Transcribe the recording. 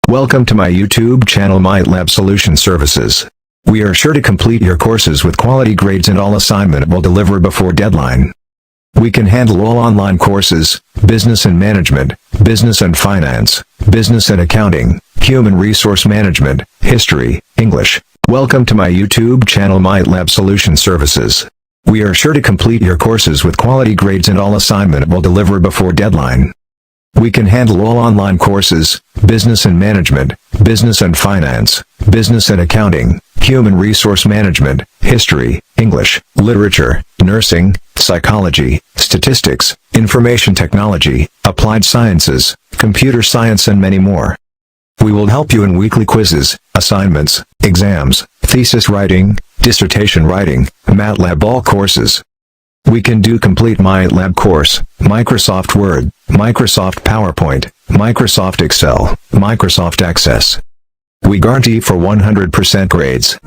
Welcome to my YouTube channel MyITLab Solution Services. We are sure to complete your courses with quality grades and all assignment will deliver before deadline. We can handle all online courses, business and management, business and finance, business and accounting, human resource management, history, English. Welcome to my YouTube channel MyITLab Solution Services. We are sure to complete your courses with quality grades and all assignment will deliver before deadline. We can handle all online courses, business and management, business and finance, business and accounting, human resource management, history, English, literature, nursing, psychology, statistics, information technology, applied sciences, computer science and many more. We will help you in weekly quizzes, assignments, exams, thesis writing, dissertation writing, Matlab all courses. We can do complete MyITLab course, Microsoft Word, Microsoft PowerPoint, Microsoft Excel, Microsoft Access. We guarantee for 100% grades.